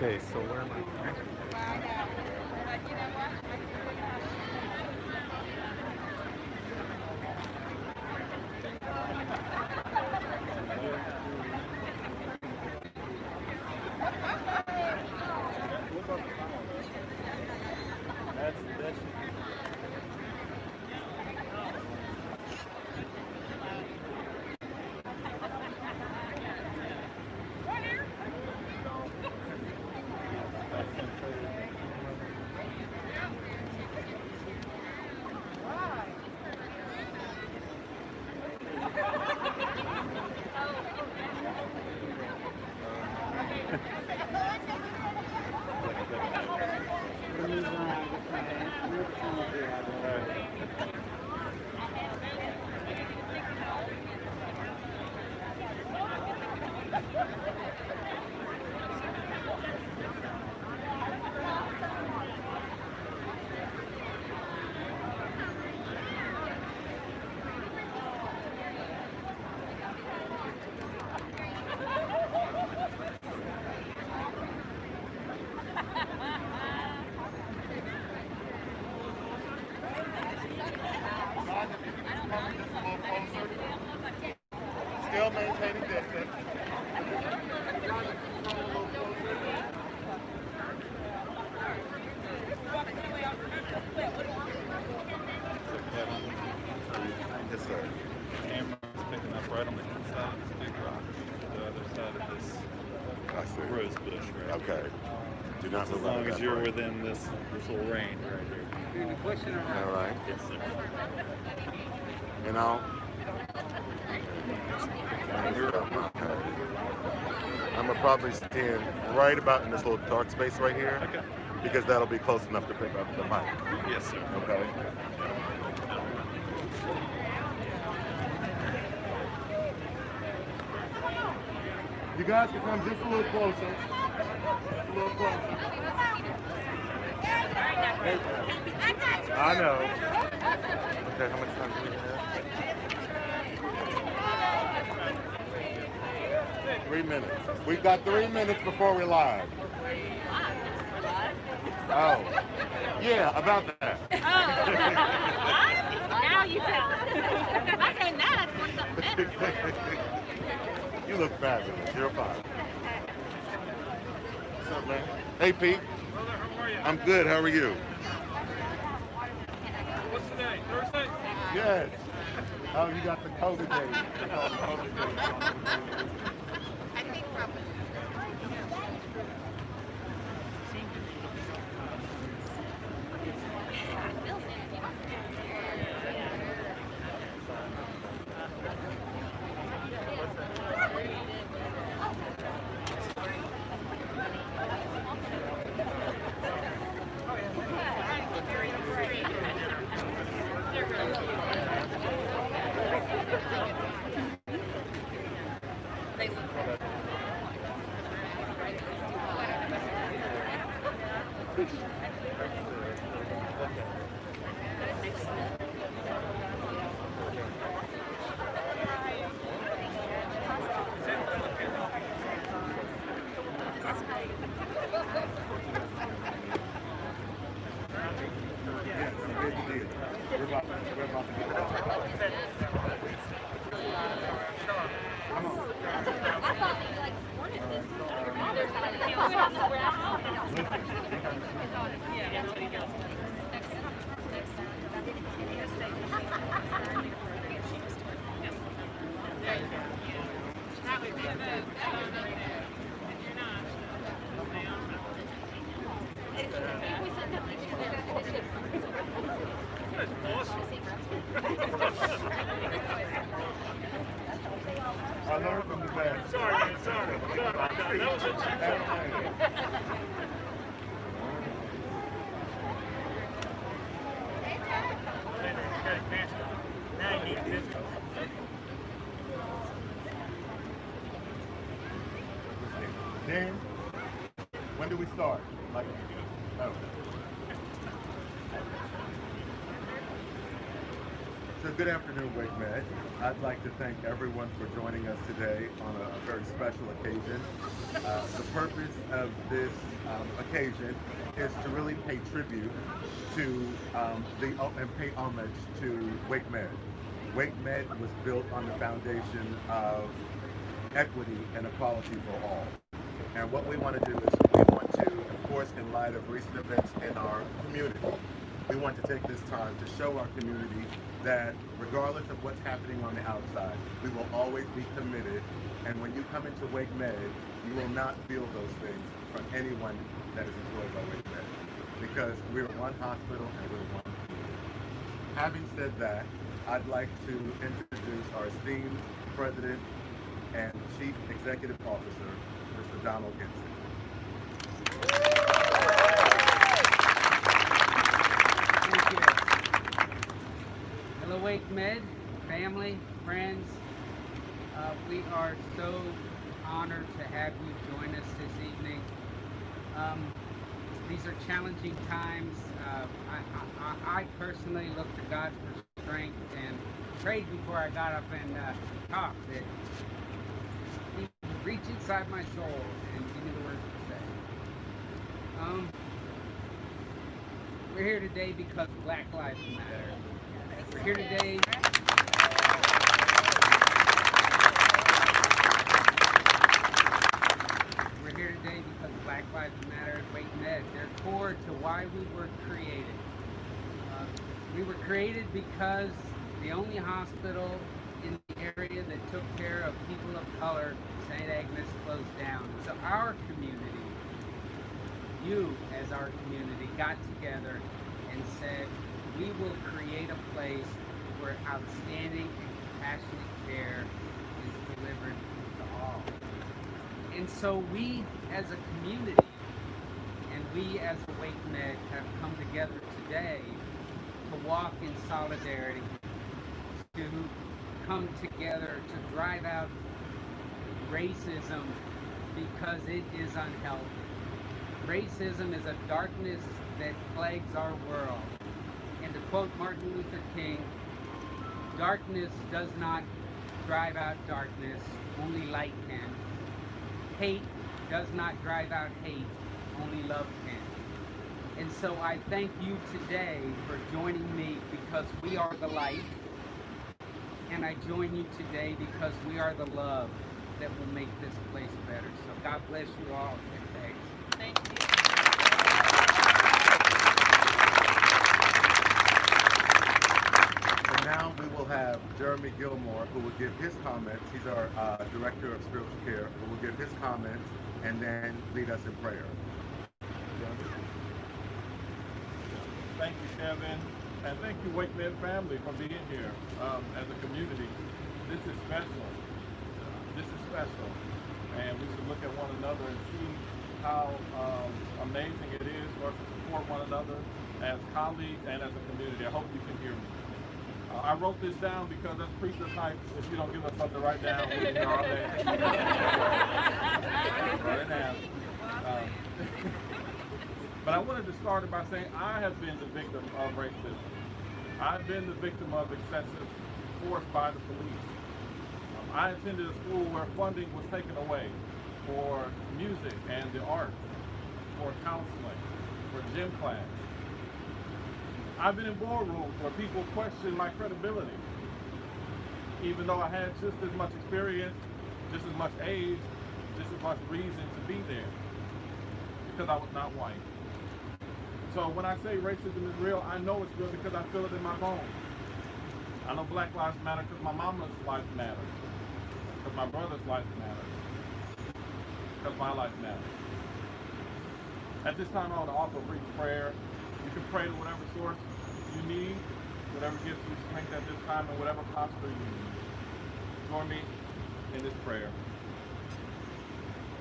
Okay, so where am I? That's Still maintaining distance. Yes, sir. camera's picking up right on the inside of this big rock, the other side of this I see. rose bush right Okay. Do not As move long out of as that you're frame. within this little range right here. All right. Yes, sir. You know, I'm gonna probably stand right about in this little dark space right here Okay. because that'll be close enough to pick up the mic. Yes, sir. Okay. You guys can come just a little closer. Just a little closer. I know. Okay, how much time do we have? 3 minutes. We've got 3 minutes before we're live. Oh. Yeah, about that. Now you tell. Okay, now that's doing something better. You look fabulous. You're fine. What's up, man? Hey, Pete. I'm good. How are you? What's today? Thursday? Yes. Oh, you got the COVID days. COVID days. I think probably. I learned from the best. Sorry, man. Sorry. That was a Dan, when do we start? Like, oh. So good afternoon, WakeMed. I'd like to thank everyone for joining us today on a very special occasion. The purpose of this occasion is to really pay tribute to and pay homage to WakeMed. WakeMed was built on the foundation of equity and equality for all. And what we want to do is we want to, of course, in light of recent events in our community, we want to take this time to show our community that regardless of what's happening on the outside, we will always be committed. And when you come into WakeMed, you will not feel those things from anyone that is employed by WakeMed, because we're one hospital and we're one community. Having said that, I'd like to introduce our esteemed President and Chief Executive Officer, Mr. Donald Gibson. Thank you. Hello, WakeMed, family, friends. We are so honored to have you join us this evening. These are challenging times. I personally look to God for strength and prayed before I got up and talked that He would reach inside my soul and give me the words to say. We're here today because Black Lives Matter. We're here today. We're here today because Black Lives Matter and WakeMed. They're core to why we were created. We were created because the only hospital in the area that took care of people of color, St. Agnes, closed down. So our community, you as our community, got together and said, we will create a place where outstanding and compassionate care is delivered to all. And so we as a community and we as a WakeMed have come together today to walk in solidarity, to come together to drive out racism because it is unhealthy. Racism is a darkness that plagues our world. And to quote Martin Luther King, darkness does not drive out darkness, only light can. Hate does not drive out hate, only love can. And so I thank you today for joining me because we are the light. And I join you today because we are the love that will make this place better. So God bless you all and thanks. Thank you. So now we will have Jeremy Gilmore, who will give his comments. He's our Director of Spiritual Care, who will give his comments and then lead us in prayer. Thank you, Kevin, and thank you, WakeMed family, for being here as a community. This is special. This is special, and we should look at one another and see how amazing it is for us to support one another as colleagues and as a community. I hope you can hear me. I wrote this down because as preacher types, if you don't give us something to write down, we'll be here all day. Write it down. But I wanted to start by saying I have been the victim of racism. I've been the victim of excessive force by the police. I attended a school where funding was taken away for music and the arts, for counseling, for gym class. I've been in boardrooms where people questioned my credibility, even though I had just as much experience, just as much age, just as much reason to be there, because I was not white. So when I say racism is real, I know it's real because I feel it in my bones. I know Black Lives Matter because my mama's life matters, because my brother's life matters, because my life matters. At this time, I want to offer a brief prayer. You can pray to whatever source you need, whatever gives you strength at this time, and whatever posture you need. Join me in this prayer.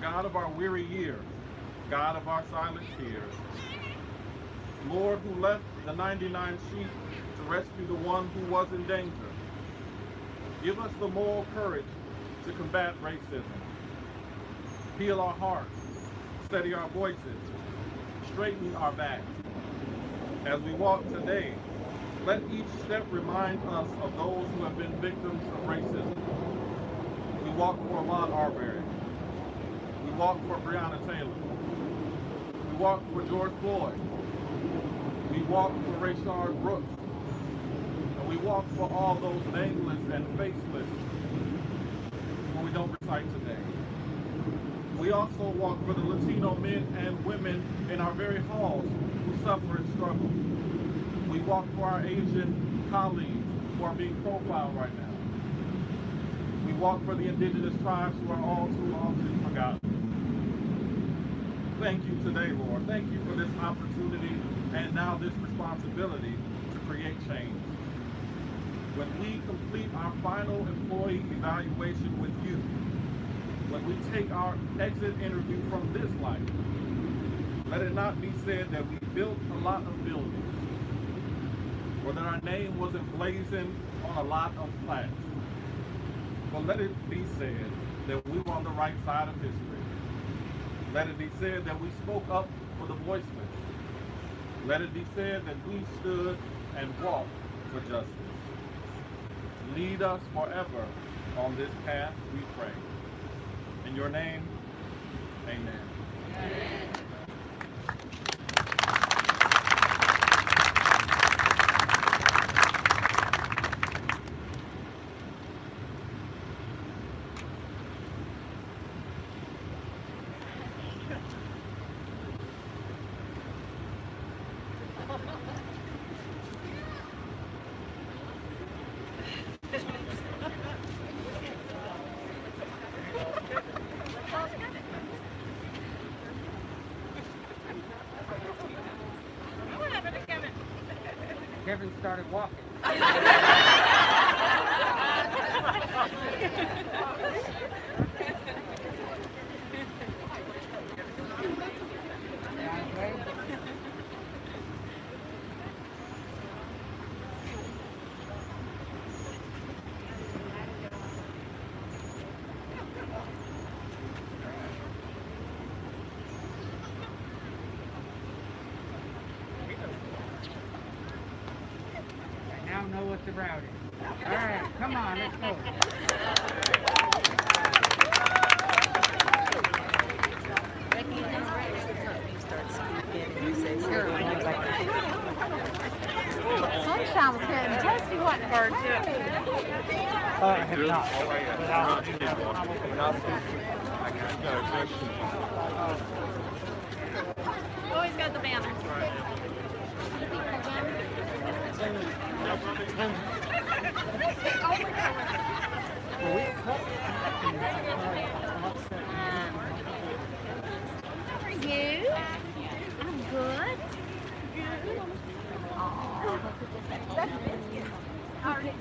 God of our weary years, God of our silent tears, Lord who left the 99 sheep to rescue the one who was in danger, give us the moral courage to combat racism. Heal our hearts, steady our voices, straighten our backs. As we walk today Let each step remind us of those who have been victims of racism. We walk for Ahmaud Arbery. We walk for Breonna Taylor. We walk for George Floyd. We walk for Rayshard Brooks. And we walk for all those nameless and faceless who we don't recite today. We also walk for the Latino men and women in our very halls who suffer and struggle. We walk for our Asian colleagues who are being profiled right now. We walk for the indigenous tribes who are all too often forgotten. Thank you today, Lord. Thank you for this opportunity and now this responsibility to create change. When we complete our final employee evaluation with you, when we take our exit interview from this life, let it not be said that we built a lot of buildings, or that our name was emblazoned on a lot of plaques. But let it be said that we were on the right side of history. Let it be said that we spoke up for the voiceless. Let it be said that we stood and walked for justice. Lead us forever on this path, we pray. In your name, amen. Amen. Kevin started walking. I now know what the route is. All right, come on, let's go. Sunshine was getting tasty, wasn't it? I have not. Always got the banner. How are you? I'm good. Good. Oh, that's a biscuit. All right.